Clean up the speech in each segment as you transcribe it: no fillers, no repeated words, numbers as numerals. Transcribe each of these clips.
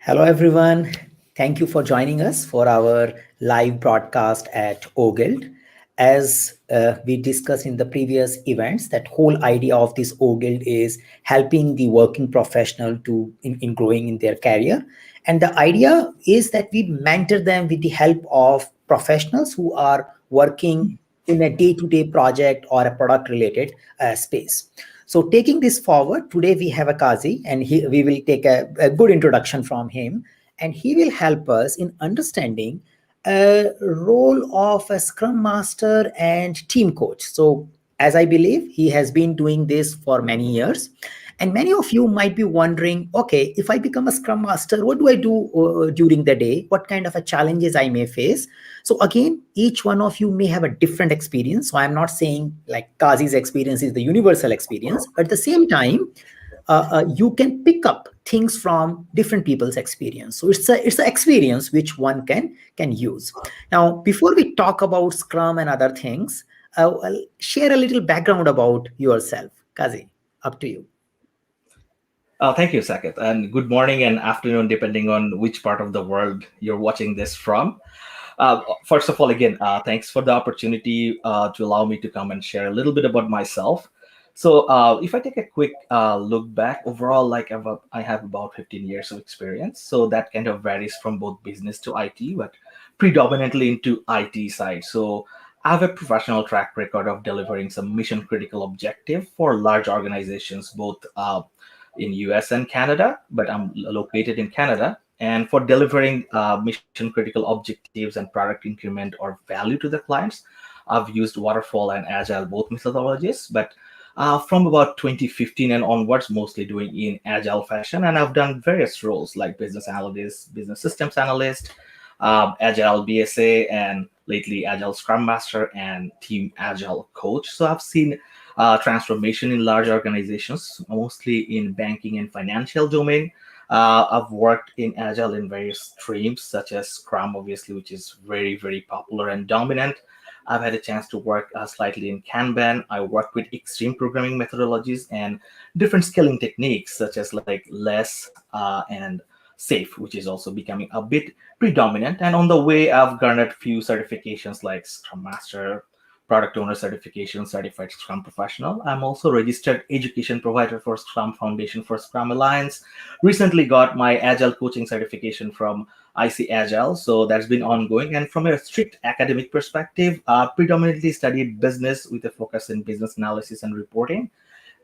Hello, everyone. Thank you for joining us for our live broadcast at OGuild. As we discussed in the previous events, that whole idea of this OGuild is helping the working professional in growing in their career. And the idea is that we mentor them with the help of professionals who are working in a day-to-day project or a product-related space. So taking this forward, today we have a Kazi, and we will take a good introduction from him, and he will help us in understanding a role of a Scrum Master and team coach. So as I believe, he has been doing this for many years. And many of you might be wondering, okay, if I become a Scrum Master, what do I do during the day? What kind of a challenges I may face? So again, each one of you may have a different experience. So I'm not saying like Kazi's experience is the universal experience, but at the same time, you can pick up things from different people's experience. So it's an experience which one can use. Now, before we talk about Scrum and other things, I'll share a little background about yourself. Kazi, up to you. Thank you, Saket, and good morning and afternoon, depending on which part of the world you're watching this from. First of all, again, thanks for the opportunity to allow me to come and share a little bit about myself. So, if I take a quick look back, overall, I have about 15 years of experience. So that kind of varies from both business to IT, but predominantly into IT side. So I have a professional track record of delivering some mission critical objective for large organizations, both in US and Canada, but I'm located in Canada. And for delivering mission critical objectives and product increment or value to the clients, I've used waterfall and agile, both methodologies, but from about 2015 and onwards, mostly doing in agile fashion. And I've done various roles like business analyst, business systems analyst, agile BSA, and lately agile scrum master and team agile coach. So I've seen transformation in large organizations, mostly in banking and financial domain. I've worked in agile in various streams, such as Scrum, obviously, which is very, very popular and dominant. I've had a chance to work slightly in Kanban. I work with extreme programming methodologies and different scaling techniques, such as like less and safe, which is also becoming a bit predominant. And on the way, I've garnered few certifications like Scrum Master, Product Owner Certification, Certified Scrum Professional. I'm also registered education provider for Scrum Foundation for Scrum Alliance. Recently got my Agile coaching certification from IC Agile, so that's been ongoing. And from a strict academic perspective, predominantly studied business with a focus in business analysis and reporting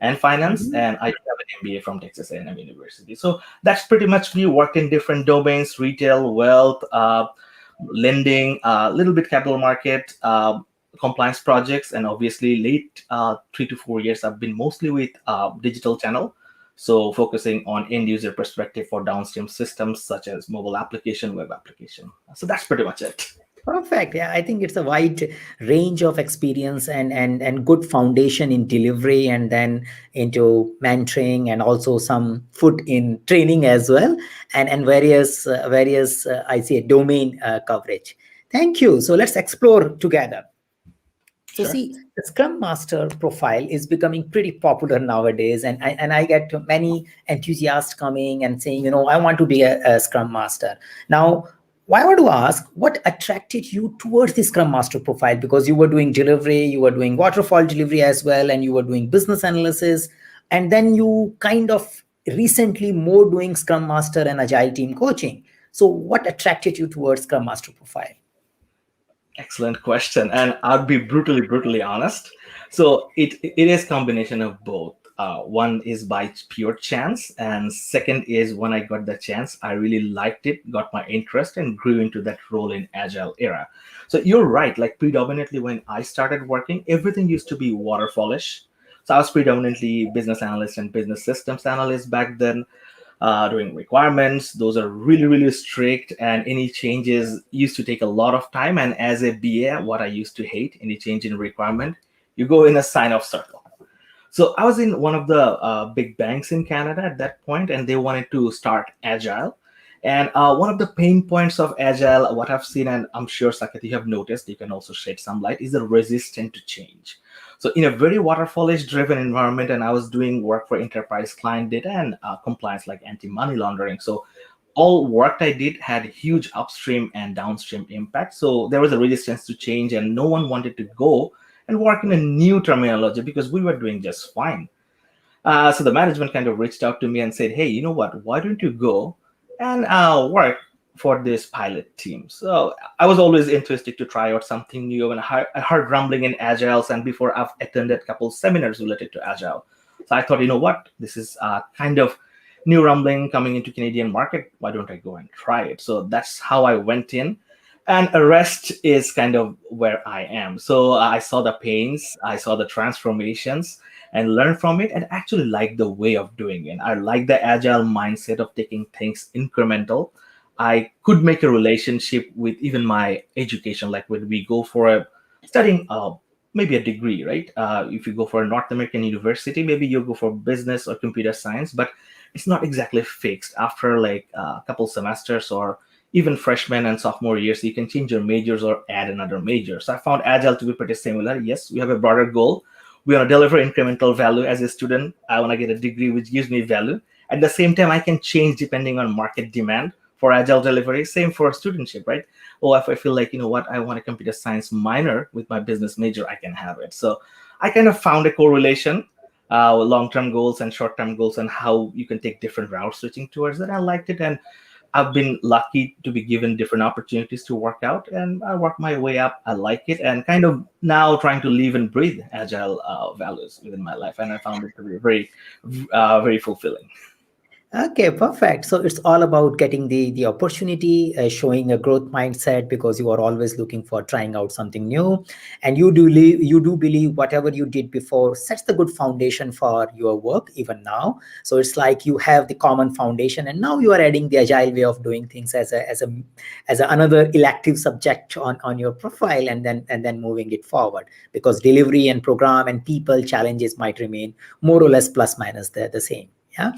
and finance, Mhm. and I do have an MBA from Texas A&M University. So that's pretty much me. Work in different domains: retail, wealth, lending, a little bit capital market, compliance projects, and obviously late 3 to 4 years I've been mostly with digital channel, so focusing on end user perspective for downstream systems such as mobile application, web application. So that's pretty much it. Perfect. Yeah, I think it's a wide range of experience and good foundation in delivery, and then into mentoring, and also some foot in training as well, and various I say domain coverage. Thank you. So let's explore together. So Sure. see, the Scrum Master profile is becoming pretty popular nowadays, and I get many enthusiasts coming and saying, I want to be a Scrum Master. Now, I want to ask, what attracted you towards the Scrum Master profile? Because you were doing delivery, you were doing waterfall delivery as well, and you were doing business analysis, and then you kind of recently more doing Scrum Master and Agile team coaching. So, what attracted you towards Scrum Master profile? Excellent question, and I'll be brutally honest. So it is combination of both. One is by pure chance, and second is when I got the chance, I really liked it, got my interest, and grew into that role in agile era. So you're right. Like predominantly when I started working, everything used to be waterfallish. So I was predominantly business analyst and business systems analyst back then, doing requirements. Those are really strict, and any changes used to take a lot of time. And as a BA, what I used to hate, any change in requirement, you go in a sign off circle. So I was in one of the big banks in Canada at that point, and they wanted to start Agile. And one of the pain points of Agile, what I've seen, and I'm sure Saket, you have noticed, you can also shed some light, is the resistance to change. So in a very waterfallish driven environment, and I was doing work for enterprise client data and compliance like anti-money laundering. So all work I did had huge upstream and downstream impact. So there was a resistance to change, and no one wanted to go and work in a new terminology because we were doing just fine. So the management kind of reached out to me and said, "Hey, you know what? Why don't you go and work for this pilot team?" So I was always interested to try out something new, and I heard rumbling in Agiles, and before I've attended a couple seminars related to Agile. So I thought, you know what? This is kind of new rumbling coming into Canadian market. Why don't I go and try it? So that's how I went in. And the rest is kind of where I am. So I saw the pains, I saw the transformations, and learn from it, and actually like the way of doing it. I like the agile mindset of taking things incremental. I could make a relationship with even my education, like when we go for a studying maybe a degree, right? If you go for a North American university, maybe you go for business or computer science, but it's not exactly fixed. After like a couple semesters or even freshman and sophomore years, you can change your majors or add another major. So I found agile to be pretty similar. Yes, we have a broader goal. We want to deliver incremental value. As a student, I want to get a degree which gives me value. At the same time, I can change depending on market demand for agile delivery. Same for studentship, right? Or if I feel like, you know what, I want a computer science minor with my business major, I can have it. So I kind of found a correlation with long-term goals and short-term goals, and how you can take different route switching towards it. I liked it, and I've been lucky to be given different opportunities to work out, and I work my way up. I like it, and kind of now trying to live and breathe agile values within my life, and I found it to be very fulfilling. Okay, perfect. So it's all about getting the opportunity, showing a growth mindset because you are always looking for trying out something new, and you do believe whatever you did before sets the good foundation for your work even now. So it's like you have the common foundation, and now you are adding the agile way of doing things as another elective subject on your profile, and then moving it forward because delivery and program and people challenges might remain more or less plus minus the same. Yeah.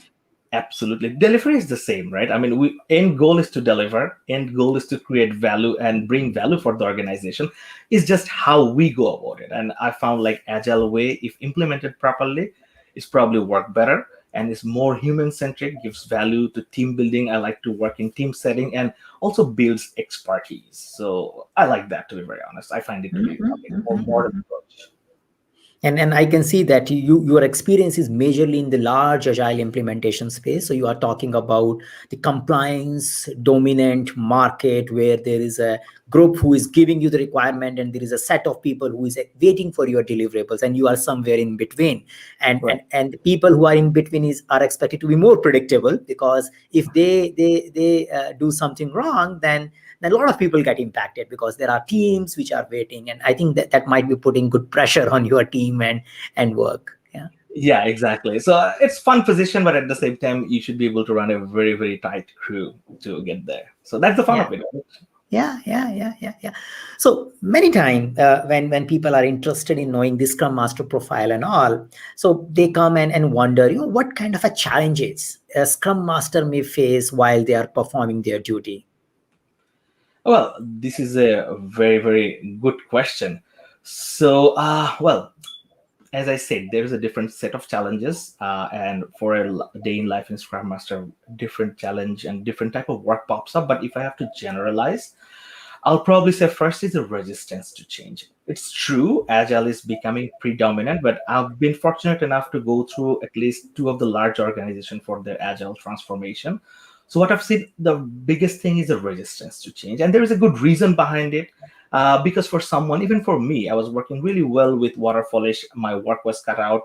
Absolutely. Delivery is the same, right? I mean, we end goal is to deliver, end goal is to create value and bring value for the organization. It's just how we go about it. And I found like agile way, if implemented properly, is probably work better and is more human centric, gives value to team building. I like to work in team setting and also builds expertise. So I like that, to be very honest. I find it to be Mhm, a bit mhm, more modern mhm. approach. And I can see that your experience is majorly in the large agile implementation space. So you are talking about the compliance dominant market where there is a group who is giving you the requirement, and there is a set of people who is waiting for your deliverables, and you are somewhere in between. And Right. and the people who are in between are expected to be more predictable, because if they do something wrong, then a lot of people get impacted because there are teams which are waiting, and I think that might be putting good pressure on your team and work. Yeah. Yeah, exactly. So it's fun position, but at the same time, you should be able to run a very tight crew to get there. So that's the fun Yeah. of it. Yeah. So many times when people are interested in knowing the Scrum Master profile and all, so they come and wonder, what kind of a challenges a Scrum Master may face while they are performing their duty. Well, this is a very good question. So, well, as I said, there is a different set of challenges, and for a day in life in Scrum Master, different challenge and different type of work pops up. But if I have to generalize, I'll probably say first is the resistance to change. It's true, Agile is becoming predominant, but I've been fortunate enough to go through at least two of the large organizations for their Agile transformation. So what I've seen, the biggest thing is the resistance to change, and there is a good reason behind it. Because for someone, even for me, I was working really well with waterfallish. My work was cut out.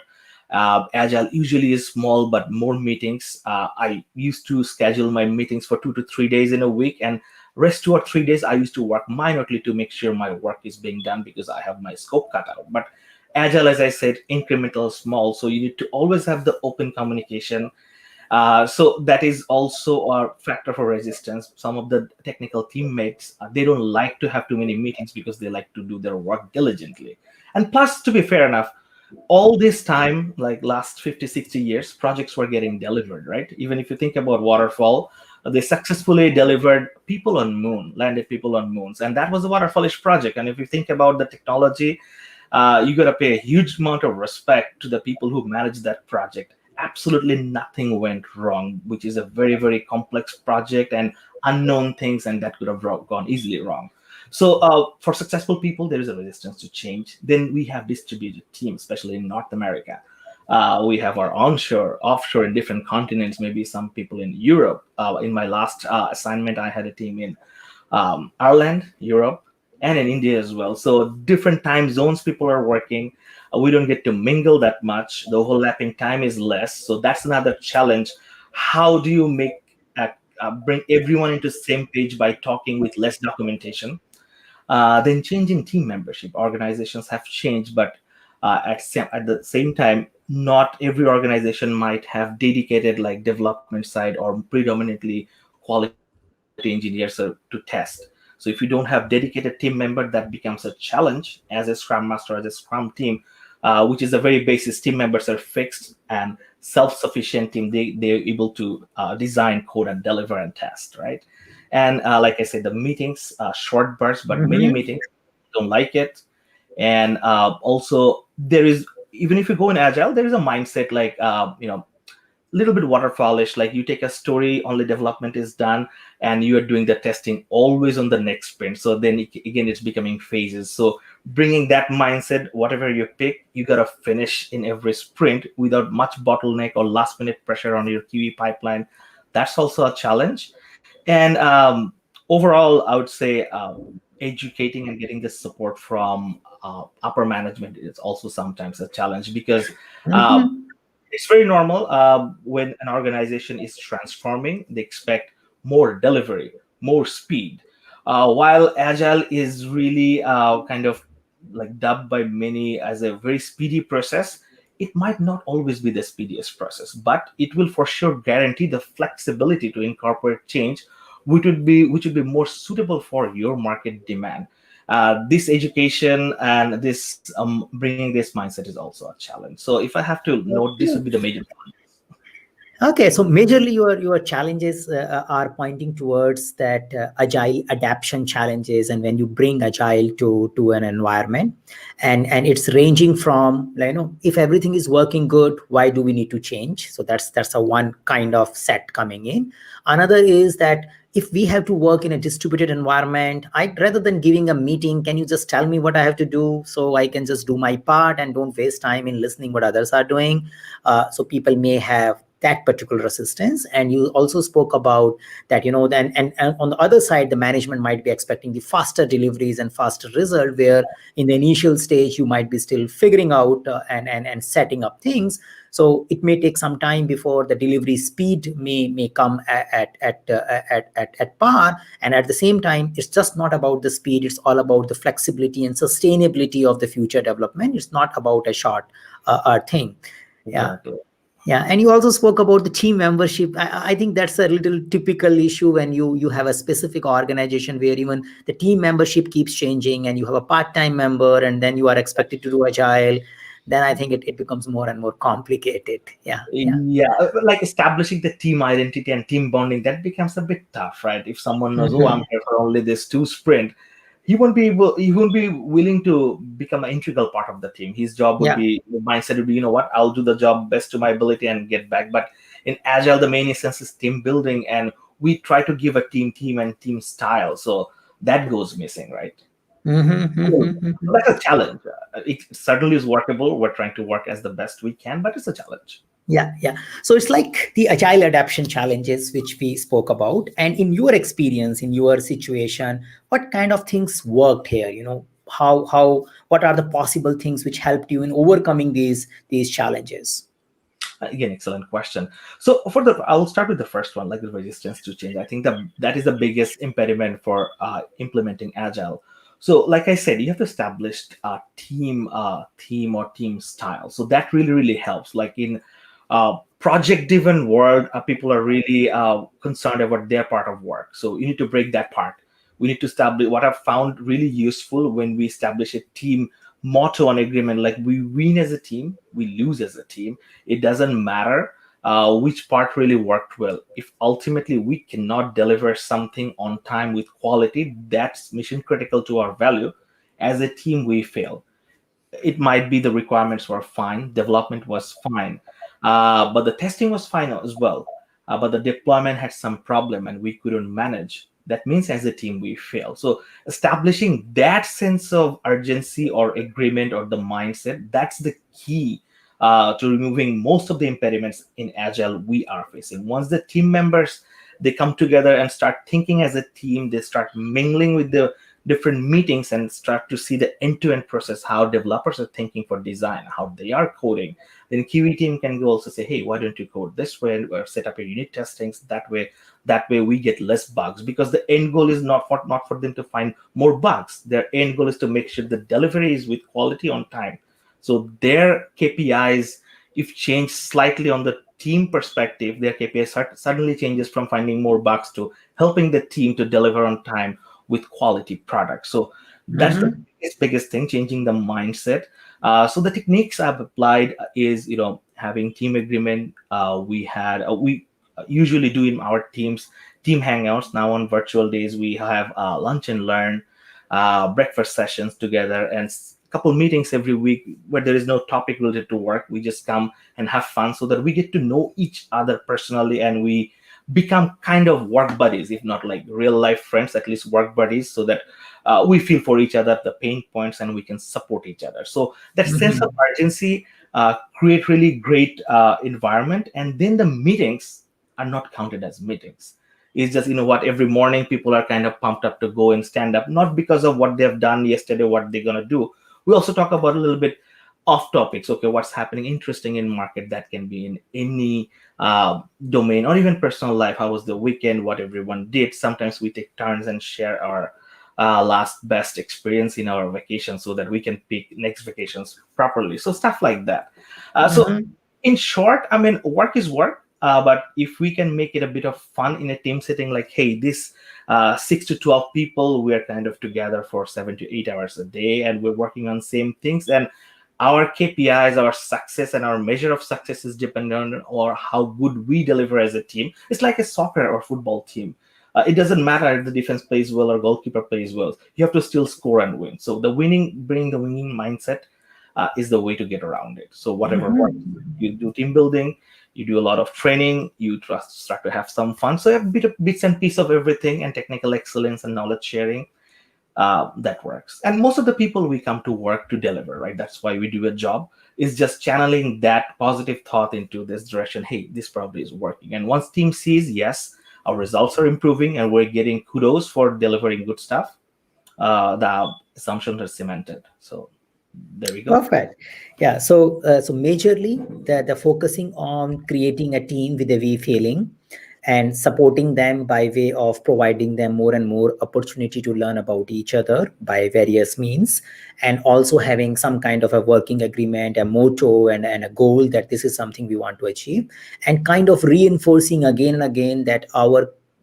Agile usually is small, but more meetings. I used to schedule my meetings for 2 to 3 days in a week, and rest 2 or 3 days I used to work minorly to make sure my work is being done because I have my scope cut out. But agile, as I said, incremental, small, so you need to always have the open communication. So that is also a factor for resistance. Some of the technical teammates, they don't like to have too many meetings because they like to do their work diligently. And plus, to be fair enough, all this time, like last 50, 60 years, projects were getting delivered, right? Even if you think about waterfall, they successfully delivered people on moon, landed people on moons, and that was a waterfallish project. And if you think about the technology, you got to pay a huge amount of respect to the people who manage that project. absolutely nothing went wrong, which is a very, very complex project and unknown things, and that could have gone easily wrong. So for successful people, there is a resistance to change. Then we have distributed teams, especially in North America. We have our onshore, offshore in different continents, maybe some people in Europe. In my last assignment, I had a team in Ireland, Europe, and in India as well. So different time zones people are working. We don't get to mingle that much. The overlapping time is less. So that's another challenge. How do you bring everyone into the same page by talking with less documentation? Then changing team membership. Organizations have changed, but at the same time, not every organization might have dedicated like development side or predominantly quality engineers to test. So if you don't have dedicated team member, that becomes a challenge as a Scrum Master, as a Scrum team, which is a very basis. Team members are fixed and self-sufficient team. They're able to design, code, and deliver and test, right? And like I said, the meetings, short bursts, but many Mm-hmm. meetings, don't like it. And also there is, even if you go in agile, there is a mindset like little bit waterfallish, like you take a story, only development is done, and you are doing the testing always on the next sprint. So then again, it's becoming phases. So bringing that mindset, whatever you pick, you got to finish in every sprint without much bottleneck or last minute pressure on your QE pipeline. That's also a challenge. And overall, I would say educating and getting the support from upper management is also sometimes a challenge, because uh, Mm-hmm. it's very normal when an organization is transforming, they expect more delivery, more speed. While agile is really kind of like dubbed by many as a very speedy process, it might not always be the speediest process, but it will for sure guarantee the flexibility to incorporate change, which would be more suitable for your market demand. This education and this bringing this mindset is also a challenge. So if I have to note, this would be the major challenge. Okay, so majorly your challenges are pointing towards that agile adaptation challenges, and when you bring agile to an environment, and it's ranging from, like, if everything is working good, why do we need to change? So that's a one kind of set coming in. Another is that if we have to work in a distributed environment, I, rather than giving a meeting, can you just tell me what I have to do so I can just do my part and don't waste time in listening what others are doing? So people may have that particular resistance. And you also spoke about that, then, and on the other side, the management might be expecting the faster deliveries and faster result, where in the initial stage you might be still figuring out and setting up things. So it may take some time before the delivery speed may come at par. And at the same time, it's just not about the speed, it's all about the flexibility and sustainability of the future development. It's not about a short thing. Yeah. Exactly. Yeah, and you also spoke about the team membership. I think that's a little typical issue when you have a specific organization where even the team membership keeps changing, and you have a part-time member, and then you are expected to do agile. Then I think it becomes more and more complicated. Yeah, yeah. Yeah, like establishing the team identity and team bonding, that becomes a bit tough, right? If someone knows, oh, I'm Mhm. here for only this two sprint, he won't be willing to become an integral part of the team. His job would Yeah. be, the mindset would be, you know what, I'll do the job best to my ability and get back. But in agile, the main essence is team building, and we try to give a team and team style. So that goes missing, right? Mhm, So mhm, mhm. that's a challenge. It certainly is workable. We're trying to work as the best we can, but it's a challenge. Yeah, yeah. So it's like the agile adaptation challenges which we spoke about. And in your experience, in your situation, what kind of things worked here? What are the possible things which helped you in overcoming these challenges? Again, excellent question. So I'll start with the first one, like the resistance to change. I think that is the biggest impediment for implementing agile. So like I said, you have to establish a team or team style. So that really, really helps. Like in project driven world, people are really concerned about their part of work. So you need to break that part. We need to establish what I've found really useful when we establish a team motto and agreement, like we win as a team, we lose as a team. It doesn't matter which part really worked well. If ultimately we cannot deliver something on time with quality that's mission critical to our value, as a team we fail. It might be the requirements were fine, development was fine, But the testing was fine as well. But the deployment had some problem and we couldn't manage. That means as a team we fail. So establishing that sense of urgency or agreement or the mindset, that's the key to removing most of the impediments in agile we are facing. Once the team members, they come together and start thinking as a team, they start mingling with the different meetings and start to see the end-to-end process, how developers are thinking for design, how they are coding. Then QE team can go also say, hey, why don't you code this way or set up your unit testings that way? That way we get less bugs, because the end goal is not for them to find more bugs. Their end goal is to make sure the delivery is with quality on time. So their KPIs, if changed slightly on the team perspective, their KPI suddenly changes from finding more bugs to helping the team to deliver on time with quality products. So that's the Mm-hmm. biggest thing, changing the mindset. So the techniques I've applied is, having team agreement. We usually do in our team hangouts. Now on virtual days, we have lunch and learn, breakfast sessions together, and couple meetings every week where there is no topic related to work. We just come and have fun so that we get to know each other personally, and we become kind of work buddies, if not like real life friends, at least work buddies, so that we feel for each other the pain points and we can support each other. So that sense of Mm-hmm. urgency create really great environment. And then the meetings are not counted as meetings. It's just, what, every morning people are kind of pumped up to go and stand up, not because of what they've done yesterday, what they're going to do. We also talk about a little bit off topics. Okay, what's happening interesting in market, that can be in any domain or even personal life. How was the weekend? What everyone did. Sometimes we take turns and share our last best experience in our vacation so that we can pick next vacations properly. So stuff like that. So Mm-hmm. in short, I mean, work is work. But if we can make it a bit of fun in a team setting, like, hey, this 6 to 12 people, we're kind of together for 7 to 8 hours a day, and we're working on same things. And our KPIs, our success, and our measure of success is dependent on or how good we deliver as a team. It's like a soccer or football team. It doesn't matter if the defense plays well or goalkeeper plays well. You have to still score and win. So bring the winning mindset is the way to get around it. So whatever works, Mm-hmm. you do team building, you do a lot of training, you start to have some fun. So you have bits and pieces of everything, and technical excellence and knowledge sharing, that works. And most of the people we come to work to deliver, right? That's why we do a job, is just channeling that positive thought into this direction. Hey, this probably is working. And once team sees, yes, our results are improving and we're getting kudos for delivering good stuff, the assumptions are cemented. So there we go. Perfect. Yeah. So majorly the focusing on creating a team with a V feeling and supporting them by way of providing them more and more opportunity to learn about each other by various means, and also having some kind of a working agreement, a motto, and a goal that this is something we want to achieve, and kind of reinforcing again and again that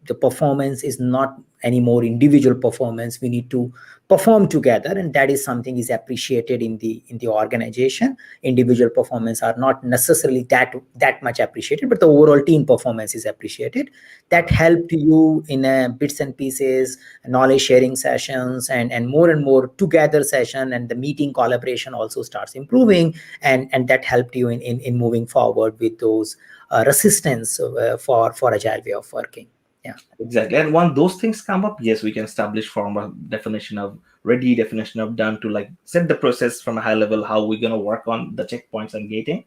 the performance is not anymore individual performance. We need to perform together, and that is something is appreciated in the organization. Individual performance are not necessarily that much appreciated, but the overall team performance is appreciated. That helped you in bits and pieces, knowledge sharing sessions, and more together session, and the meeting collaboration also starts improving, and that helped you in moving forward with those resistance for agile way of working. Yeah. Exactly. And once those things come up, yes, we can establish from a definition of ready, definition of done, to like set the process from a high level, how we're going to work on the checkpoints and gating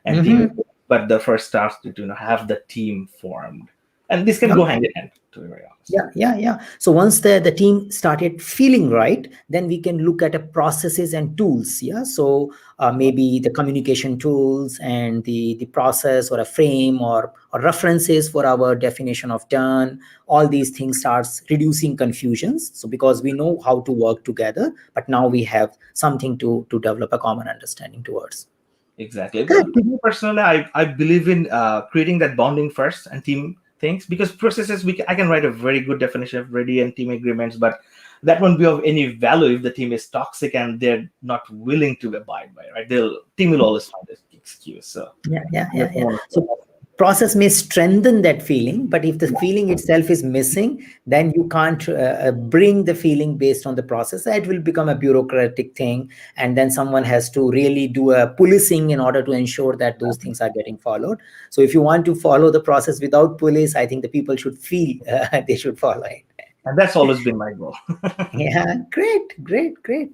and team. Mm-hmm. But the first starts to have the team formed. And this can go hand in hand, to be very honest. Yeah. So once the team started feeling right, then we can look at a processes and tools. Yeah. So maybe the communication tools and the process or a frame or references for our definition of done. All these things starts reducing confusions. So because we know how to work together, but now we have something to develop a common understanding towards. Exactly. Good. To me personally, I believe in creating that bonding first and team things, because processes I can write a very good definition of ready and team agreements, but that won't be of any value if the team is toxic and they're not willing to abide by it, right? Team will always find this excuse. So Yeah. that's one of So them. process may strengthen that feeling, but if the feeling itself is missing, then you can't bring the feeling based on the process. It will become a bureaucratic thing, and then someone has to really do a policing in order to ensure that those things are getting followed. So if you want to follow the process without police, I think the people should feel they should follow it. And that's always been my goal. Yeah, great, great, great.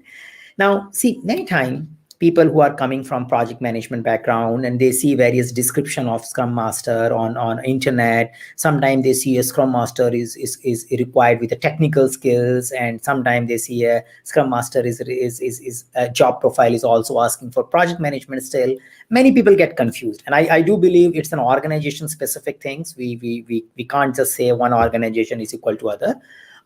Now, see, many times people who are coming from project management background and they see various description of Scrum Master on internet. Sometimes they see a Scrum Master is required with the technical skills, and sometimes they see a Scrum Master is a job profile is also asking for project management still. Many people get confused, and I do believe it's an organization specific things. We can't just say one organization is equal to other.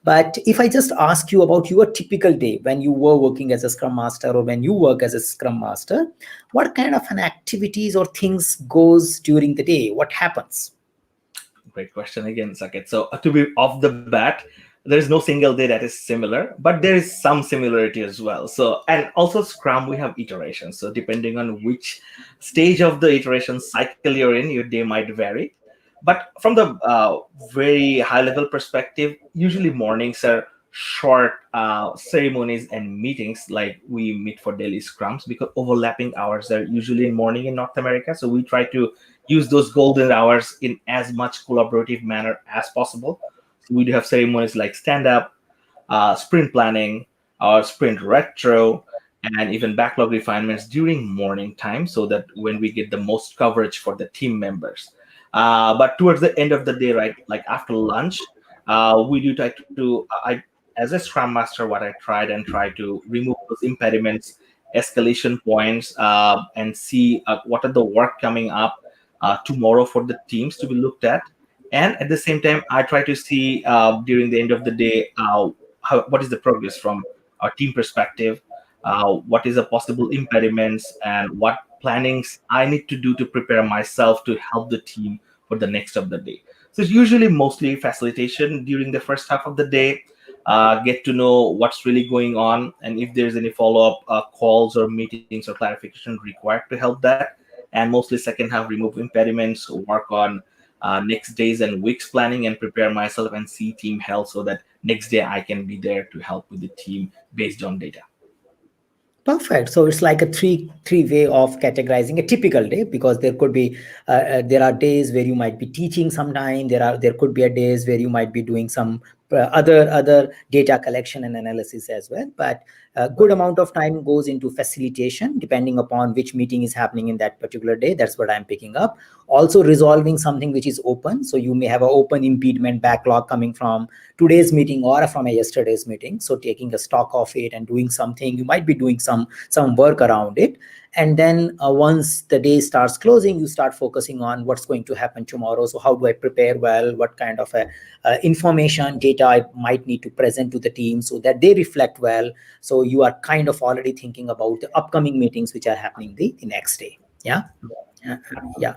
But if I just ask you about your typical day when you were working as a Scrum Master or when you work as a Scrum Master, what kind of an activities or things goes during the day? What happens? Great question again, Saket. So to be off the bat, there is no single day that is similar, but there is some similarity as well. So, and also Scrum, we have iterations. So depending on which stage of the iteration cycle you're in, your day might vary. But from the very high level perspective, usually mornings are short ceremonies and meetings, like we meet for daily scrums, because overlapping hours are usually in morning in North America. So we try to use those golden hours in as much collaborative manner as possible. So we do have ceremonies like stand up, sprint planning, or sprint retro, and even backlog refinements during morning time, so that when we get the most coverage for the team members. But towards the end of the day, right, like after lunch, we do try to, as a Scrum Master, what I try to remove those impediments, escalation points, and see what are the work coming up tomorrow for the teams to be looked at. And at the same time, I try to see during the end of the day what is the progress from our team perspective, what is the possible impediments, and what plannings I need to do to prepare myself to help the team for the next of the day. So it's usually mostly facilitation during the first half of the day, get to know what's really going on, and if there's any follow-up calls or meetings or clarification required to help that. And mostly second half, remove impediments, work on next days and weeks planning, and prepare myself and see team health, so that next day I can be there to help with the team based on data. Perfect. So it's like a three way of categorizing a typical day, because there could be there are days where you might be teaching sometime. There could be a days where you might be doing some other data collection and analysis as well. But a good amount of time goes into facilitation depending upon which meeting is happening in that particular day. That's what I'm picking up. Also resolving something which is open. So you may have an open impediment backlog coming from today's meeting or from a yesterday's meeting. So taking a stock of it and doing something, you might be doing some work around it. And then once the day starts closing, you start focusing on what's going to happen tomorrow. So how do I prepare well? What kind of information, data I might need to present to the team so that they reflect well. So you are kind of already thinking about the upcoming meetings which are happening the next day. Yeah. Yeah.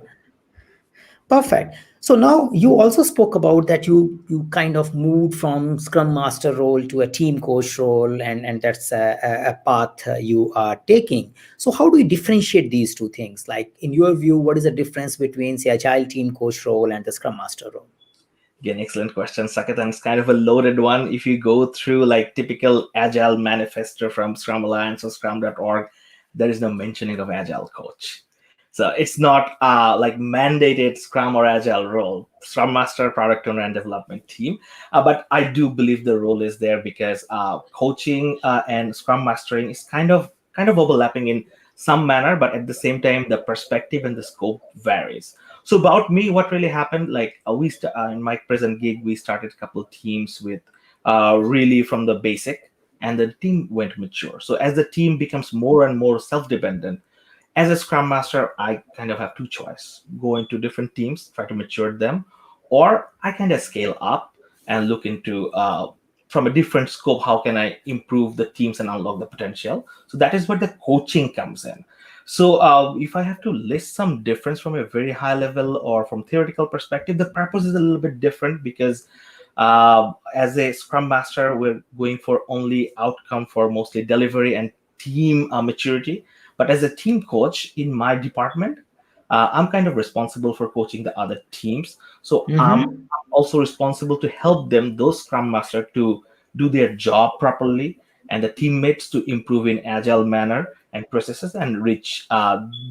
Perfect. So now you also spoke about that you kind of moved from Scrum Master role to a team coach role, and that's a path you are taking. So how do you differentiate these two things? Like in your view, what is the difference between say Agile team coach role and the Scrum Master role? Again, excellent question, Saket, and it's kind of a loaded one. If you go through like typical Agile manifesto from Scrum Alliance or Scrum.org, there is no mentioning of Agile coach. So it's not like mandated Scrum or Agile role, Scrum Master, Product Owner, and Development Team. But I do believe the role is there, because coaching and Scrum Mastering is kind of overlapping in some manner, but at the same time, the perspective and the scope varies. So about me, what really happened, like in my present gig, we started a couple teams with really from the basic, and the team went mature. So as the team becomes more and more self-dependent, as a Scrum Master, I kind of have two choices: go into different teams, try to mature them, or I kind of scale up and look into from a different scope, how can I improve the teams and unlock the potential. So that is where the coaching comes in. So if I have to list some difference from a very high level or from theoretical perspective, the purpose is a little bit different, because as a Scrum Master, we're going for only outcome for mostly delivery and team maturity. But as a team coach in my department, I'm kind of responsible for coaching the other teams. So I'm Mm-hmm. also responsible to help them, those Scrum Master, to do their job properly, and the teammates to improve in agile manner and processes and reach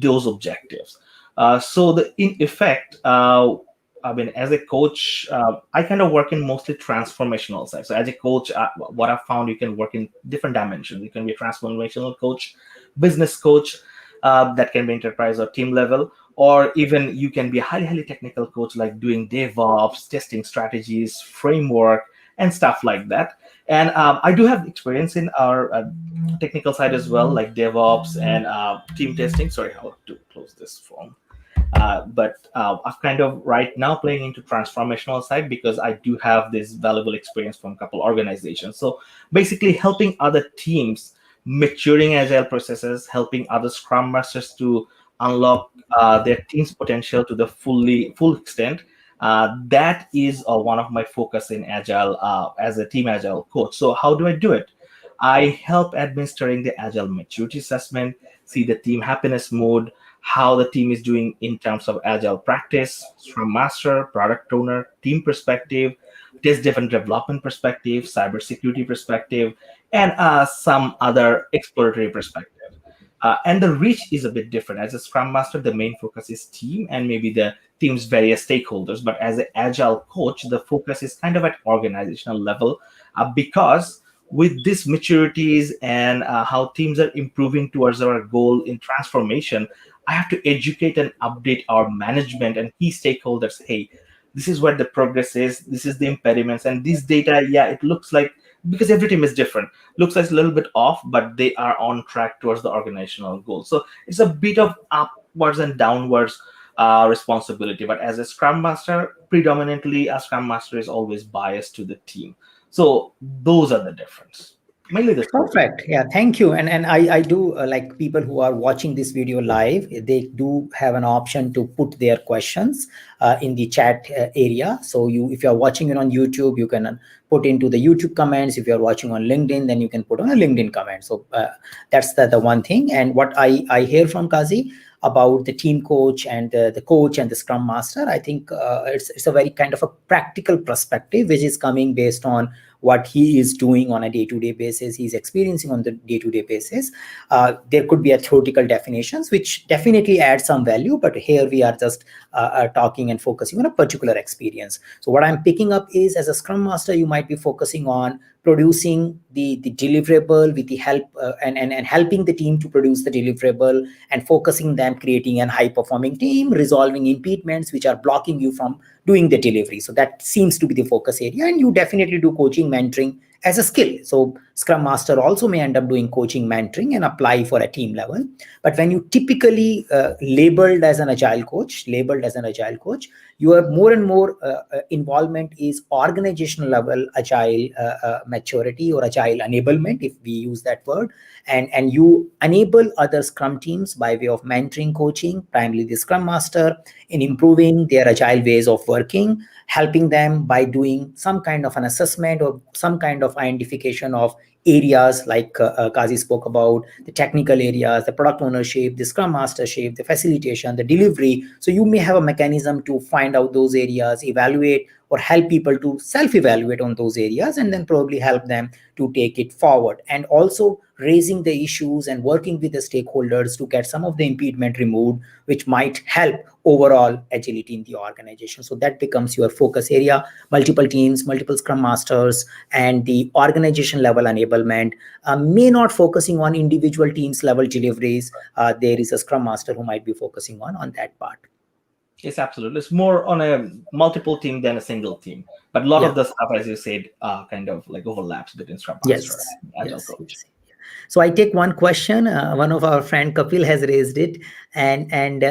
those objectives. In effect, I mean, as a coach, I kind of work in mostly transformational side. So as a coach, what I've found, you can work in different dimensions. You can be a transformational coach, business coach, that can be enterprise or team level, or even you can be a highly technical coach, like doing DevOps, testing strategies, framework, and stuff like that. And I do have experience in our technical side as well, like DevOps and team testing. Sorry, how to close this form. But I'm kind of right now playing into transformational side because I do have this valuable experience from a couple organizations. So basically, helping other teams maturing agile processes, helping other Scrum Masters to unlock their team's potential to the full extent. That is one of my focus in agile as a team agile coach. So how do I do it? I help administering the agile maturity assessment, see the team happiness mode, how the team is doing in terms of agile practice, Scrum Master, product owner, team perspective, test driven development perspective, cybersecurity perspective, and some other exploratory perspective. And the reach is a bit different. As a Scrum Master, the main focus is team and maybe the team's various stakeholders. But as an agile coach, the focus is kind of at organizational level, because with these maturities and how teams are improving towards our goal in transformation, I have to educate and update our management and key stakeholders. Hey, this is where the progress is. This is the impediments, and this data. Yeah, it looks like, because every team is different, looks like it's a little bit off, but they are on track towards the organizational goal. So it's a bit of upwards and downwards responsibility. But as a Scrum Master, predominantly a Scrum Master is always biased to the team. So those are the difference. Mainly the scope. Perfect. Yeah, thank you. And I do like people who are watching this video live, they do have an option to put their questions in the chat area. So if you're watching it on YouTube, you can put into the YouTube comments. If you're watching on LinkedIn, then you can put on a LinkedIn comment. So that's the one thing. And what I hear from Kazi about the team coach and the coach and the Scrum Master, I think it's a very kind of a practical perspective, which is coming based on what he is doing on a day-to-day basis, he's experiencing on the day-to-day basis. There could be a theoretical definitions, which definitely add some value, but here we are just talking and focusing on a particular experience. So what I'm picking up is, as a Scrum Master, you might be focusing on producing the deliverable with the help and helping the team to produce the deliverable and focusing them, creating an high performing team, resolving impediments which are blocking you from doing the delivery. So that seems to be the focus area, and you definitely do coaching, mentoring as a skill. So Scrum Master also may end up doing coaching, mentoring, and apply for a team level. But when you typically labeled as an agile coach, your more and more involvement is organizational level agile maturity or agile enablement, if we use that word, and you enable other Scrum teams by way of mentoring, coaching, primarily the Scrum Master, in improving their agile ways of working, helping them by doing some kind of an assessment or some kind of identification of areas like Kazi spoke about, the technical areas, the product ownership, the Scrum Mastership, the facilitation, the delivery. So you may have a mechanism to find out those areas, evaluate, or help people to self-evaluate on those areas, and then probably help them to take it forward. And also raising the issues and working with the stakeholders to get some of the impediment removed, which might help overall agility in the organization. So that becomes your focus area: multiple teams, multiple Scrum Masters, and the organization level enablement. May not focusing on individual teams level deliveries. There is a Scrum Master who might be focusing on that part. Yes, absolutely. It's more on a multiple team than a single team. But a lot of the stuff, as you said, kind of like overlaps between Scrum Master and Agile Coach. Yes. So I take one question. One of our friend Kapil has raised it, and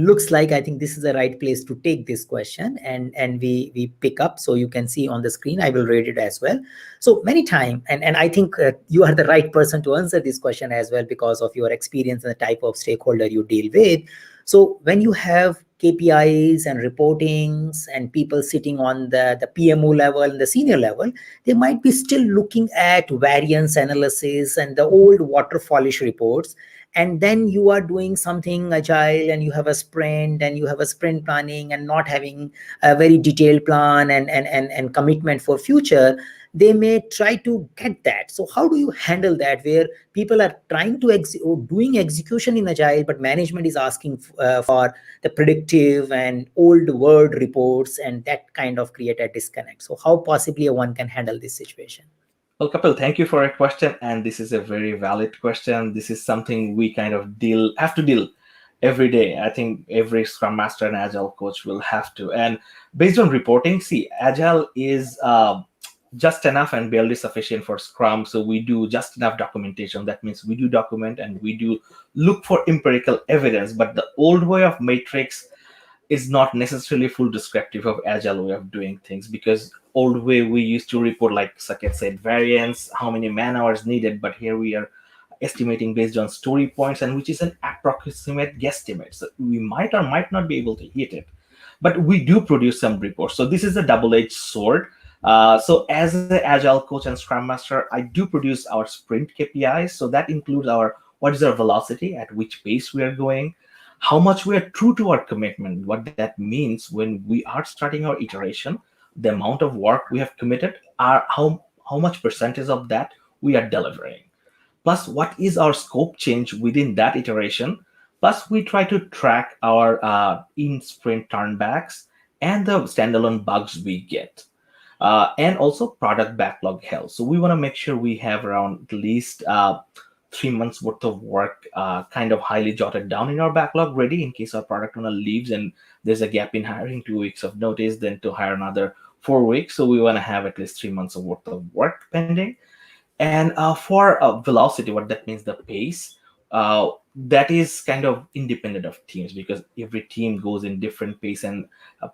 looks like I think this is the right place to take this question, and we pick up. So you can see on the screen. I will read it as well. So many times, and I think you are the right person to answer this question as well because of your experience and the type of stakeholder you deal with. So when you have KPIs and reportings and people sitting on the PMO level and the senior level, they might be still looking at variance analysis and the old waterfallish reports. and then you are doing something agile and you have a sprint and you have a sprint planning and not having a very detailed plan and commitment for future, they may try to get that. So how do you handle that, where people are trying to or doing execution in agile, but management is asking for the predictive and old world reports, and that kind of create a disconnect? So how possibly one can handle this situation? Well, Kapil, thank you for a question, and this is a very valid question. This is something we kind of have to deal every day. I think every Scrum Master and Agile coach will have to. And based on reporting, see, Agile is just enough and barely sufficient for Scrum. So we do just enough documentation. That means we do document and we do look for empirical evidence. But the old way of matrix is not necessarily full descriptive of agile way of doing things, because old way we used to report, like Saket said, variance, how many man hours needed, but here we are estimating based on story points, and which is an approximate guesstimate, so we might or might not be able to hit it, but we do produce some reports. So this is a double-edged sword. So as an agile coach and Scrum Master, I do produce our sprint KPIs. So that includes our what is our velocity, at which pace we are going, how much we are true to our commitment, what that means when we are starting our iteration, the amount of work we have committed, are how much percentage of that we are delivering, plus what is our scope change within that iteration, plus we try to track our in sprint turnbacks and the standalone bugs we get, and also product backlog health. So we want to make sure we have around at least 3 months worth of work kind of highly jotted down in our backlog, ready in case our product owner leaves and there's a gap in hiring, 2 weeks of notice, then to hire another 4 weeks. So we want to have at least 3 months of worth of work pending. And for velocity, what that means, the pace, that is kind of independent of teams, because every team goes in different pace and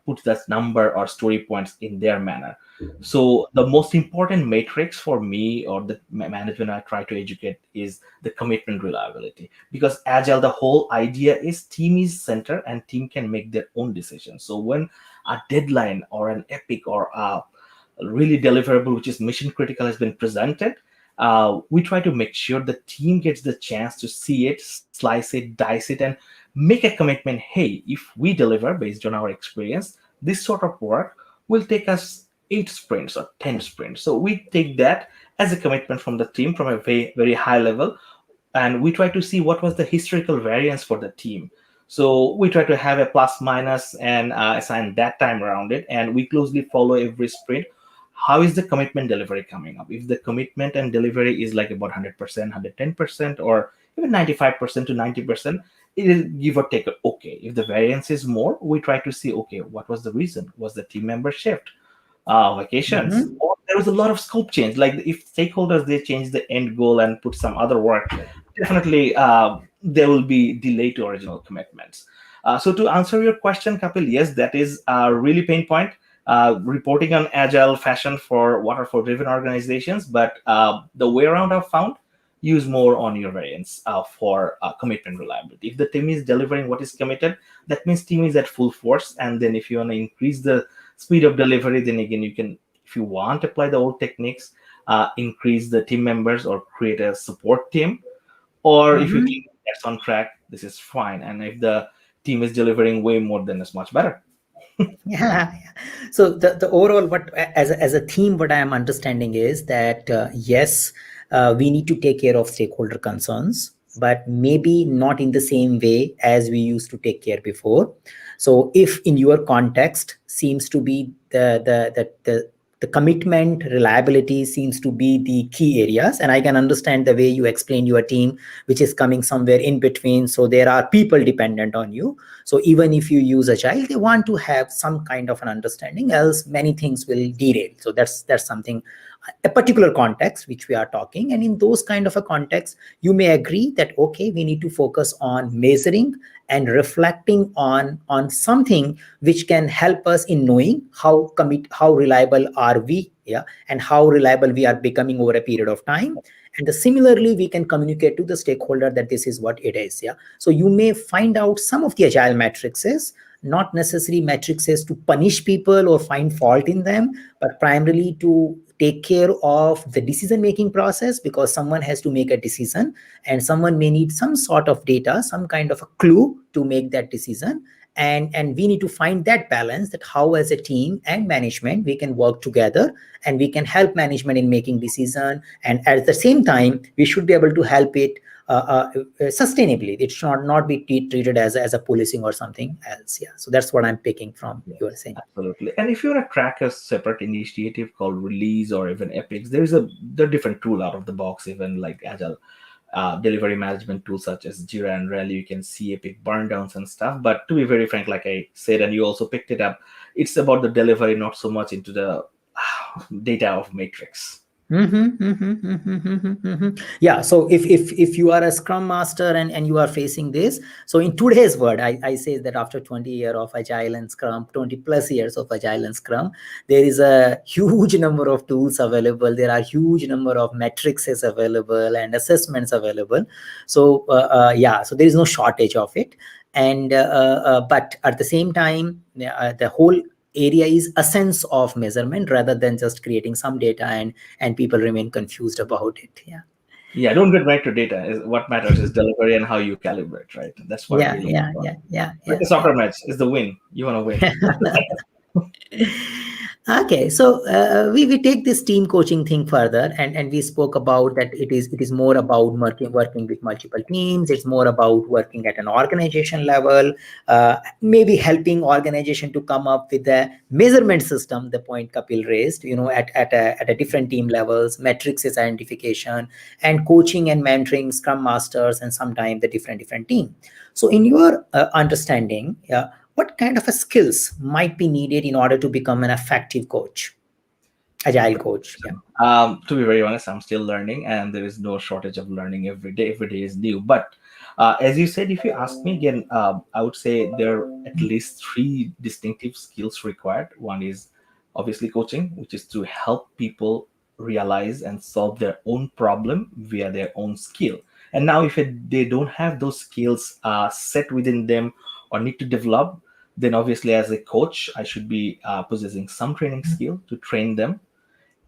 puts that number or story points in their manner. So the most important matrix for me, or the management I try to educate, is the commitment reliability, because agile, the whole idea is team is center and team can make their own decisions. So when a deadline or an epic or a really deliverable which is mission critical has been presented, we try to make sure the team gets the chance to see it, slice it, dice it, and make a commitment. Hey, if we deliver based on our experience, this sort of work will take us 8 sprints or 10 sprints. So we take that as a commitment from the team from a very, very high level, and we try to see what was the historical variance for the team. So we try to have a plus minus and assign that time around it, and we closely follow every sprint. How is the commitment delivery coming up? If the commitment and delivery is like about 100%, 110%, or even 95% to 90%, it is give or take okay. If the variance is more, we try to see, okay, what was the reason? Was the team member shift, vacations, Mhm. or there was a lot of scope change? Like if stakeholders, they change the end goal and put some other work, definitely there will be delay to original commitments. So to answer your question, Kapil, yes, that is a really pain point, reporting on agile fashion for waterfall driven organizations. But the way around I've found, use more on your variance for commitment reliability. If the team is delivering what is committed, that means team is at full force. And then if you want to increase the speed of delivery, then again, you can, if you want, apply the old techniques, increase the team members or create a support team. Or if you Mhm. think that's on track, this is fine. And if the team is delivering way more, then it's much better. Yeah, yeah. So the overall, what as a theme, what I am understanding is that yes, we need to take care of stakeholder concerns, but maybe not in the same way as we used to take care before. So if in your context seems to be the commitment reliability seems to be the key areas, and I can understand the way you explain your team, which is coming somewhere in between. So there are people dependent on you, so even if you use agile, they want to have some kind of an understanding, else many things will derail. So that's something, a particular context which we are talking. And in those kind of a context, you may agree that okay, we need to focus on measuring and reflecting on something which can help us in knowing how reliable are we, yeah, and how reliable we are becoming over a period of time. And similarly, we can communicate to the stakeholder that this is what it is, yeah. So you may find out some of the agile matrices not necessarily metrics is to punish people or find fault in them, but primarily to take care of the decision making process, because someone has to make a decision and someone may need some sort of data, some kind of a clue to make that decision. And we need to find that balance, that how as a team and management we can work together and we can help management in making decision, and at the same time we should be able to help it sustainably. It should not be treated as a policing or something else. Yeah, so that's what I'm picking from Yeah, you were saying. absolutely. And if you want to track a separate initiative called release or even epics, there are different tool out of the box, even like agile delivery management tools such as Jira and Rally. You can see epic burn downs and stuff. But to be very frank, like I said, and you also picked it up, it's about the delivery, not so much into the data of matrix. Yeah, so if you are a Scrum Master and you are facing this, so in today's world, I say that after 20 years of Agile and Scrum, 20 plus years of Agile and Scrum, there is a huge number of tools available. There are huge number of metrics is available and assessments available. So yeah, so there is no shortage of it. And but at the same time, the whole area is a sense of measurement rather than just creating some data and people remain confused about it. Yeah. Yeah, don't get right to data. What matters is delivery and how you calibrate, right? That's what Yeah, really yeah, important. yeah, yeah, Like yeah, a soccer match is the win. You want to win. yeah. Okay, so we take this team coaching thing further, and we spoke about that it is more about working with multiple teams. It's more about working at an organization level, maybe helping organization to come up with a measurement system. The point Kapil raised, at a different team levels, metrics is identification, and coaching and mentoring Scrum Masters, and sometimes the different team. So, in your understanding, what kind of a skills might be needed in order to become an effective coach, agile coach? Yeah. To be very honest, I'm still learning, and there is no shortage of learning every day. Every day is new. But as you said, if you ask me again, I would say there are at least three distinctive skills required. One is obviously coaching, which is to help people realize and solve their own problem via their own skill. And now, if they don't have those skills set within them or need to develop, then obviously, as a coach, I should be possessing some training skill to train them,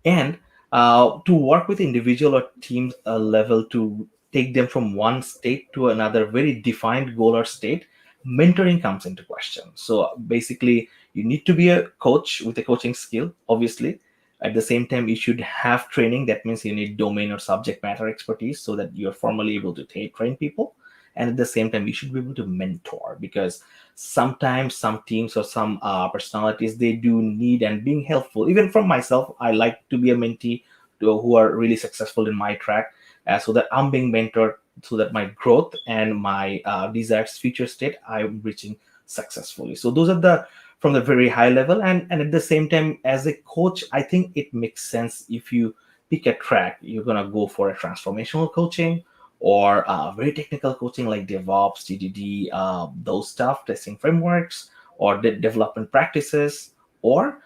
and to work with individual or teams level to take them from one state to another very defined goal or state. Mentoring comes into question. So basically, you need to be a coach with a coaching skill, obviously. At the same time, you should have training. That means you need domain or subject matter expertise so that you're formally able to train people. And at the same time, you should be able to mentor, because sometimes some teams or some personalities, they do need and being helpful. Even from myself, I like to be a mentee to who are really successful in my track, so that I'm being mentored, so that my growth and my desired future state I'm reaching successfully. So those are the from the very high level. And at the same time, as a coach, I think it makes sense if you pick a track, you're going to go for a transformational coaching or very technical coaching like DevOps, TDD, those stuff, testing frameworks, or the development practices, or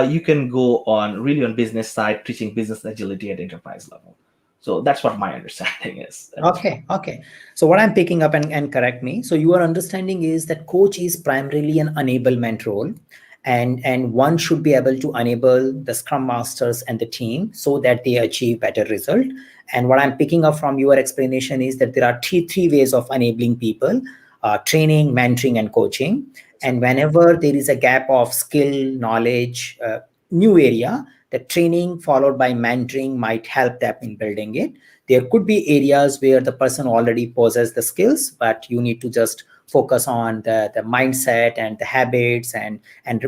you can go on really on business side, teaching business agility at enterprise level. So that's what my understanding is at this point. Okay, okay. So what I'm picking up, and correct me. So your understanding is that coach is primarily an enablement role, and one should be able to enable the Scrum Masters and the team so that they achieve better result. And what I'm picking up from your explanation is that there are three ways of enabling people: training, mentoring, and coaching. And whenever there is a gap of skill, knowledge, new area, the training followed by mentoring might help them in building it. There could be areas where the person already possesses the skills, but you need to just focus on the mindset and the habits, and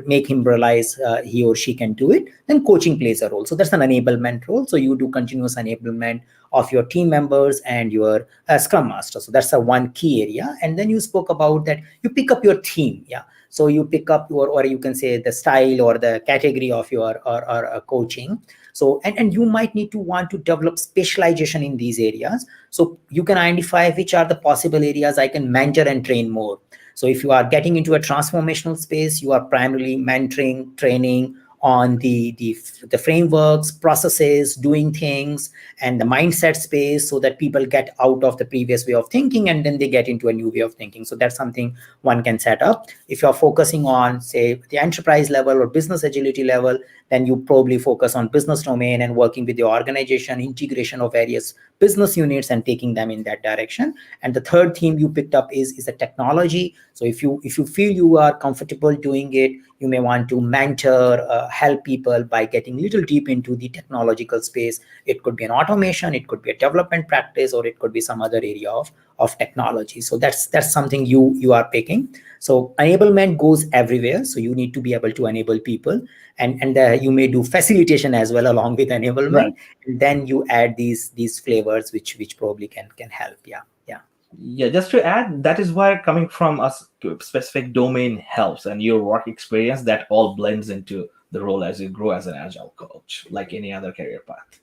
make him realize he or she can do it. Then coaching plays a role. So that's an enablement role. So you do continuous enablement of your team members and your Scrum Master. So that's a one key area. And then you spoke about that you pick up your theme. Yeah. So you pick up or you can say the style or the category of your or coaching. So and you might need to want to develop specialization in these areas. So you can identify which are the possible areas I can mentor and train more. So if you are getting into a transformational space, you are primarily mentoring, training on the frameworks, processes, doing things, and the mindset space, so that people get out of the previous way of thinking and then they get into a new way of thinking. So that's something one can set up. If you're focusing on, say, the enterprise level or business agility level, then you probably focus on business domain and working with the organization, integration of various business units and taking them in that direction. And the third theme you picked up is the technology. So if you feel you are comfortable doing it, you may want to mentor, help people by getting little deep into the technological space. It could be an automation, it could be a development practice, or it could be some other area of technology. So that's something you are picking. So enablement goes everywhere. So you need to be able to enable people, and you may do facilitation as well along with Right. enablement, and then you add these flavors which probably can help. Yeah, yeah. Yeah, just to add, that is why coming from a specific domain helps, and your work experience, that all blends into the role as you grow as an agile coach, like any other career path.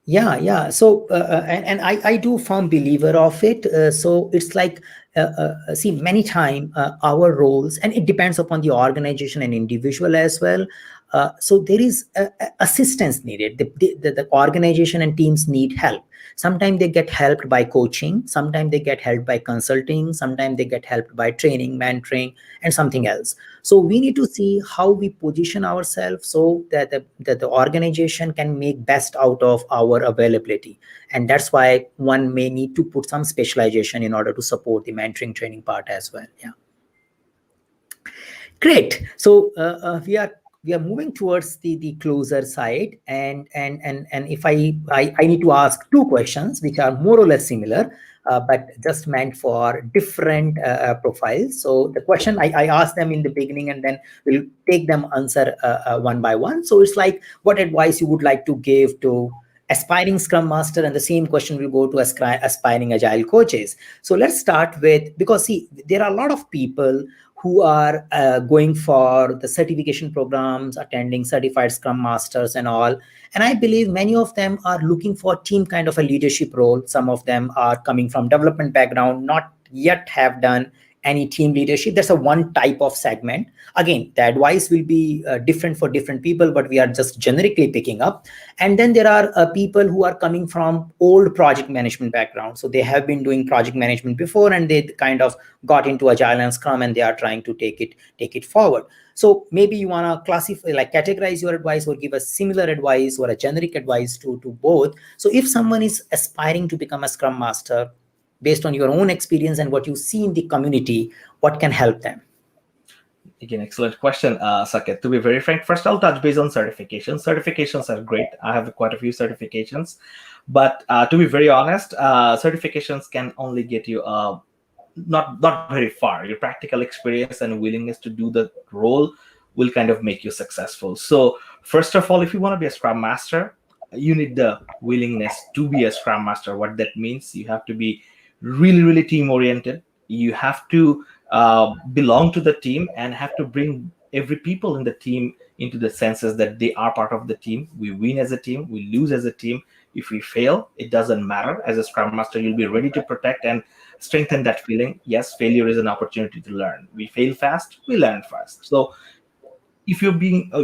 Yeah, yeah. So, and I do firm believer of it. So it's like, see, many time our roles, and it depends upon the organization and individual as well. So there is assistance needed. The organization and teams need help. Sometimes they get helped by coaching. Sometimes they get helped by consulting. Sometimes they get helped by training, mentoring, and something else. So we need to see how we position ourselves so that the organization can make best out of our availability. And that's why one may need to put some specialization in order to support the mentoring training part as well. Yeah. Great. So we are moving towards the closer side, and if I need to ask two questions which are more or less similar, but just meant for different profiles. So the question I asked them in the beginning, and then we'll take them answer one by one. So it's like, what advice you would like to give to aspiring Scrum Master, and the same question will go to aspiring Agile coaches. So let's start with, because see, there are a lot of people who are going for the certification programs, attending certified Scrum Masters and all. And I believe many of them are looking for team kind of a leadership role. Some of them are coming from development background, not yet have done any team leadership. That's a one type of segment. Again, the advice will be different for different people, but we are just generically picking up. And then there are people who are coming from old project management background. So they have been doing project management before, and they kind of got into Agile and Scrum, and they are trying to take it forward. So maybe you want to classify, like categorize your advice, or give a similar advice or a generic advice to both. So if someone is aspiring to become a Scrum Master, based on your own experience and what you see in the community, what can help them? Again, excellent question, Saket. To be very frank, first I'll touch base on certifications. Certifications are great. I have quite a few certifications, but to be very honest, certifications can only get you not very far. Your practical experience and willingness to do the role will kind of make you successful. So first of all, if you want to be a Scrum Master, you need the willingness to be a Scrum Master. What that means, you have to be really, really team oriented. You have to belong to the team and have to bring every people in the team into the senses that they are part of the team. We win as a team, we lose as a team. If we fail, it doesn't matter. As a Scrum Master, you'll be ready to protect and strengthen that feeling. Yes, failure is an opportunity to learn. We fail fast, we learn fast. So if you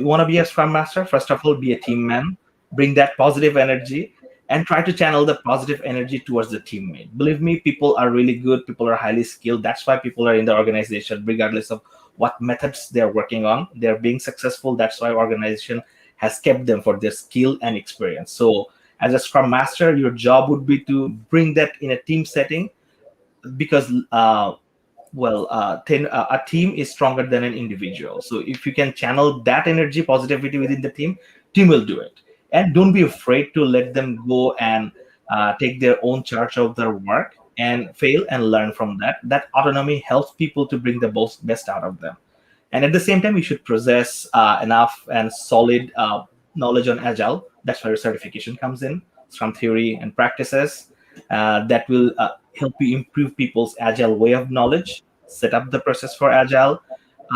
want to be a Scrum Master, first of all, be a team man, bring that positive energy, and try to channel the positive energy towards the teammate. Believe me, people are really good, people are highly skilled. That's why people are in the organization, regardless of what methods they're working on. They're being successful. That's why organization has kept them for their skill and experience. So as a Scrum Master, your job would be to bring that in a team setting, because a team is stronger than an individual. So if you can channel that energy, positivity within the team will do it. And don't be afraid to let them go and take their own charge of their work and fail and learn from that. That autonomy helps people to bring the best out of them. And at the same time, you should possess enough and solid knowledge on Agile. That's where certification comes in, Scrum theory and practices that will help you improve people's Agile way of knowledge, set up the process for Agile,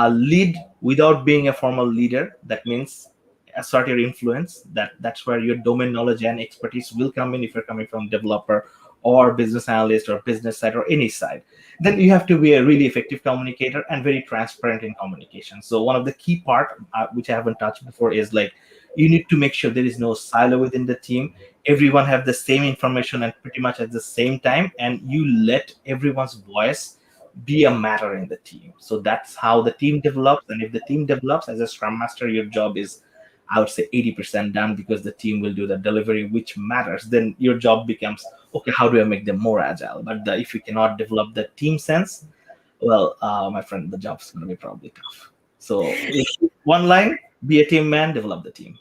lead without being a formal leader. That means assert your influence. That's where your domain knowledge and expertise will come in if you're coming from developer or business analyst or business side or any side, then you have to be a really effective communicator and very transparent in communication. So one of the key part, which I haven't touched before, is like you need to make sure there is no silo within the team. Everyone have the same information and pretty much at the same time, and you let everyone's voice be a matter in the team. So that's how the team develops. And if the team develops, as a scrum master, your job is, I would say, 80% done, because the team will do the delivery, which matters. Then your job becomes, okay, how do I make them more agile? But if you cannot develop the team sense, well, my friend, the job's going to be probably tough. So one line: be a team man, develop the team.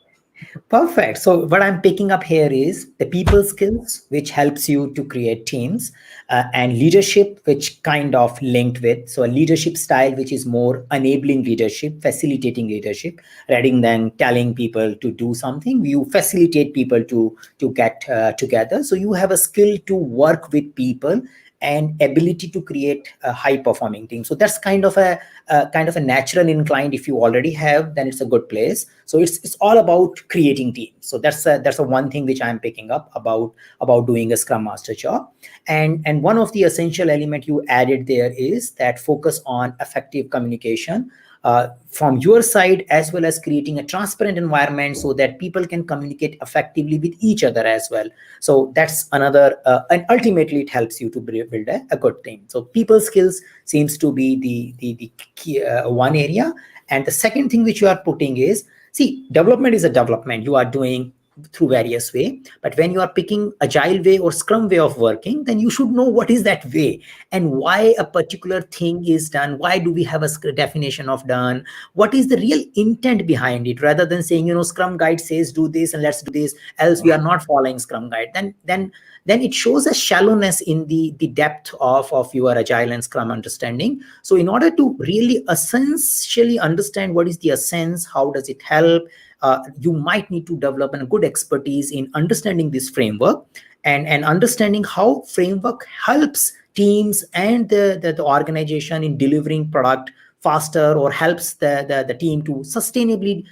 Perfect. So what I'm picking up here is the people skills, which helps you to create teams, and leadership, which kind of linked with. So a leadership style, which is more enabling leadership, facilitating leadership, rather than telling people to do something. You facilitate people to get together. So you have a skill to work with people and ability to create a high performing team. So that's kind of a natural incline. If you already have, then it's a good place. So it's all about creating teams. So that's a one thing which I'm picking up about doing a scrum master job. And one of the essential element you added there is that focus on effective communication, from your side, as well as creating a transparent environment so that people can communicate effectively with each other as well. So that's another, and ultimately it helps you to build a good team. So people skills seems to be the key, one area. And the second thing which you are putting is, see, development is a development you are doing through various way, but when you are picking agile way or scrum way of working, then you should know what is that way and why a particular thing is done. Why do we have a definition of done? What is the real intent behind it, rather than saying, scrum guide says do this and let's do this, else we are not following scrum guide. Then it shows a shallowness in the depth of your agile and scrum understanding. So in order to really essentially understand what is the essence, how does it help, you might need to develop a good expertise in understanding this framework, and understanding how framework helps teams and the organization in delivering product faster, or helps the team to sustainably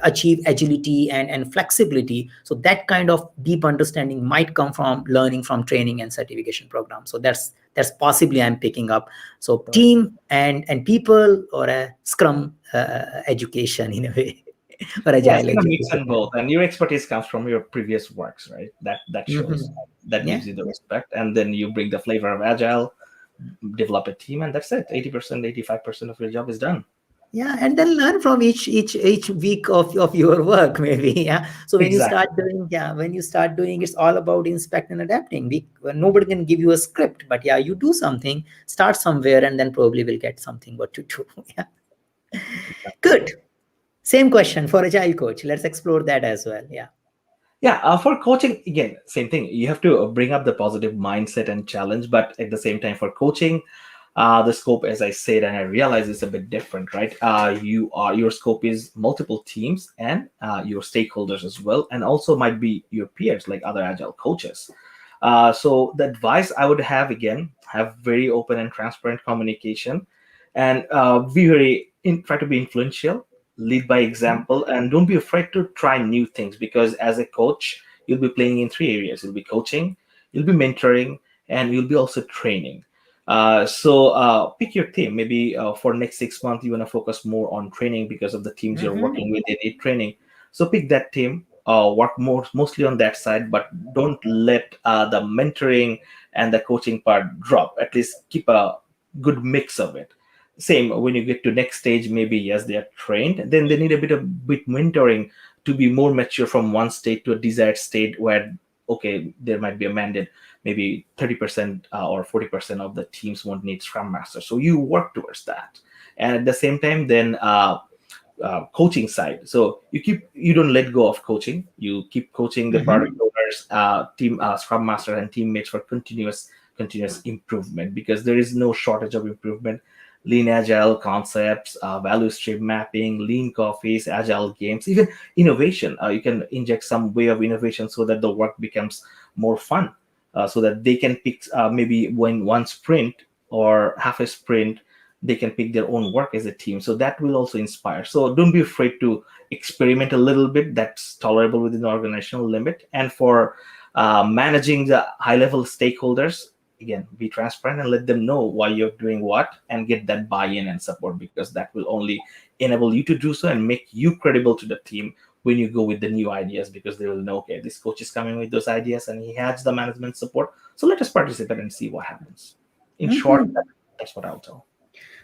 achieve agility and flexibility. So that kind of deep understanding might come from learning from training and certification programs. So that's possibly I'm picking up. So team and people, or a scrum education in a way. Or Yes, agile in a mix education. and both. And your expertise comes from your previous works, right? That shows, Mhm. that Yeah. gives you the respect, and then you bring the flavor of agile, develop a team, and that's it. 80%, 85% of your job is done. Yeah, and then learn from each week of your work, maybe. Yeah. So Exactly. when you start doing, it's all about inspect and adapting. Nobody can give you a script, but yeah, you do something, start somewhere, and then probably will get something what to do. Yeah. Good. Same question for agile coach. Let's explore that as well. Yeah. Yeah, for coaching, again, same thing. You have to bring up the positive mindset and challenge, but at the same time, for coaching, the scope, as I said, and I realize, is a bit different, right? Your scope is multiple teams and your stakeholders as well, and also might be your peers, like other agile coaches. So the advice I would have, again, have very open and transparent communication, and be very try to be influential, lead by example, and don't be afraid to try new things, because as a coach, you'll be playing in three areas: you'll be coaching, you'll be mentoring, and you'll be also training. So pick your team. Maybe for next 6 months you want to focus more on training, because of the teams you're Mm-hmm. working with, they need training. So pick that team, work mostly on that side, but don't let the mentoring and the coaching part drop. At least keep a good mix of it. Same when you get to next stage, maybe yes, they are trained, then they need a bit mentoring to be more mature from one state to a desired state, where okay, there might be a mandate, maybe 30% or 40% of the teams won't need scrum master, so you work towards that. And at the same time, then coaching side, so you don't let go of coaching, you keep coaching the product Mm-hmm. owners, team scrum master and teammates, for continuous improvement, because there is no shortage of improvement. Lean agile concepts, value stream mapping, lean coffees, agile games, even innovation, you can inject some way of innovation so that the work becomes more fun, so that they can pick, maybe when one sprint or half a sprint, they can pick their own work as a team. So that will also inspire. So don't be afraid to experiment a little bit. That's tolerable within the organizational limit. And for managing the high level stakeholders. Again, be transparent and let them know why you're doing what, and get that buy-in and support, because that will only enable you to do so and make you credible to the team when you go with the new ideas, because they will know, okay, this coach is coming with those ideas and he has the management support, so let us participate and see what happens. In short, Mhm. that's what I'll tell.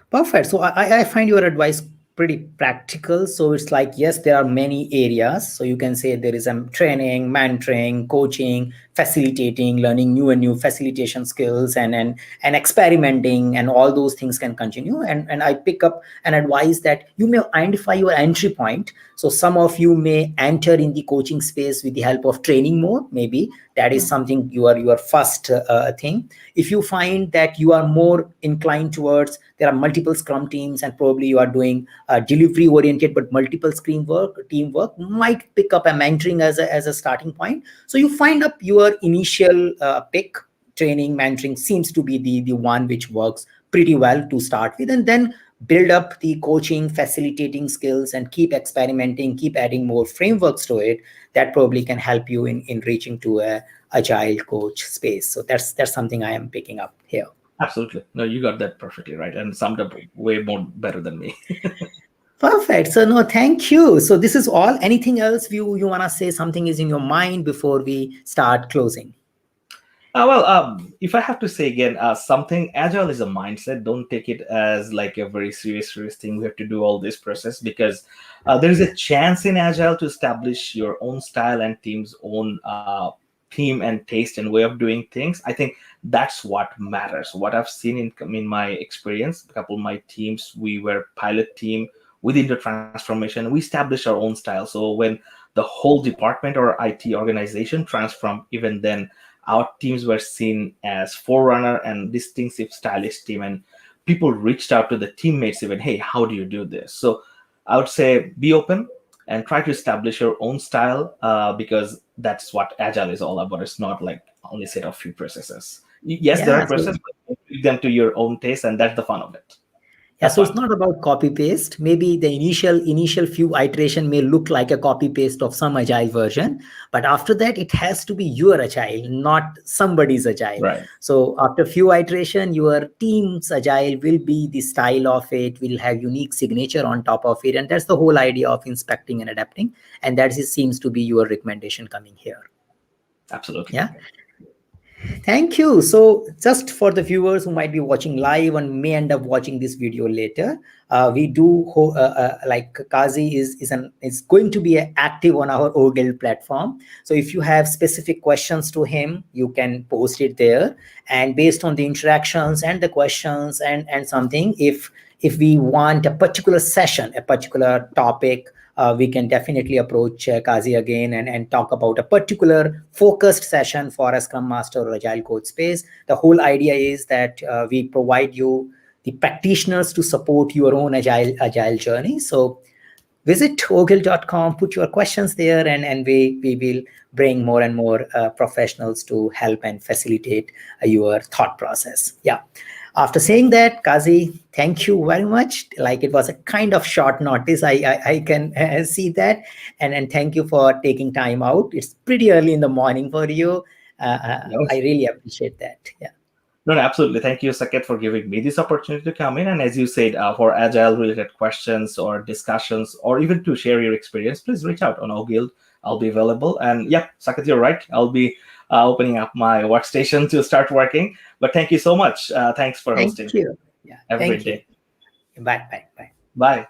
Perfect. So I find your advice pretty practical. So it's like, yes, there are many areas. So you can say there is training, mentoring, coaching, facilitating, learning new and new facilitation skills, and experimenting, and all those things can continue. And I pick up and advise that you may identify your entry point. So some of you may enter in the coaching space with the help of training more. Maybe that is something your first thing. If you find that you are more inclined towards, there are multiple scrum teams and probably you are doing delivery oriented, but multiple teamwork might pick up a mentoring as a starting point. So you find up your initial pick. Training, mentoring seems to be the one which works pretty well to start with, and then build up the coaching, facilitating skills, and keep experimenting, keep adding more frameworks to it. That probably can help you in reaching to a agile coach space. So that's something I am picking up here. Absolutely. No, you got that perfectly right and summed up way more better than me. Perfect. So no, thank you. So this is all. Anything else you want to say? Something is in your mind before we start closing? If I have to say again, something agile is a mindset. Don't take it as like a very serious thing. We have to do all this process, because there is a chance in agile to establish your own style and team's own theme and taste and way of doing things. I think that's what matters. What I've seen in my experience, a couple of my teams, we were pilot team within the transformation. We established our own style. So when the whole department or IT organization transformed, even then our teams were seen as forerunner and distinctive stylish team, and people reached out to the teammates even, hey, how do you do this? So I would say be open and try to establish your own style, because that's what agile is all about. It's not like only set of few processes. Yes, there Yeah. are processes, but tweak them to your own taste, and that's the fun of it. Yeah, Have so it's fun. not about copy paste. Maybe the initial few iteration may look like a copy paste of some agile version, but after that it has to be your agile, not somebody's agile. Right. So after few iteration, your team's agile will be the style of it, will have unique signature on top of it, and that's the whole idea of inspecting and adapting. And seems to be your recommendation coming here. Absolutely. Yeah. Thank you. So, just for the viewers who might be watching live and may end up watching this video later, we do like Kazi is going to be active on our OGuild platform. So, if you have specific questions to him, you can post it there. And based on the interactions and the questions and something, if we want a particular session, a particular topic, we can definitely approach Kazi again and talk about a particular focused session for a Scrum Master or Agile Coach space. The whole idea is that we provide you the practitioners to support your own agile journey. So visit OGuild.com, put your questions there, and we will bring more and more professionals to help and facilitate your thought process. Yeah. After saying that, Kazi, thank you very much. Like it was a kind of short notice. I can see that. And thank you for taking time out. It's pretty early in the morning for you. No, I really appreciate that. Yeah. no, absolutely. Thank you, Saket, for giving me this opportunity to come in. And as you said, for agile related questions or discussions, or even to share your experience, please reach out on OGuild. I'll be available. And yeah, Saket, you're right. I'll be opening up my workstation to start working. But thank you so much. Thanks for Thank hosting. you. Yeah. Have a great Thank you. day. Bye. Bye. Bye. Bye.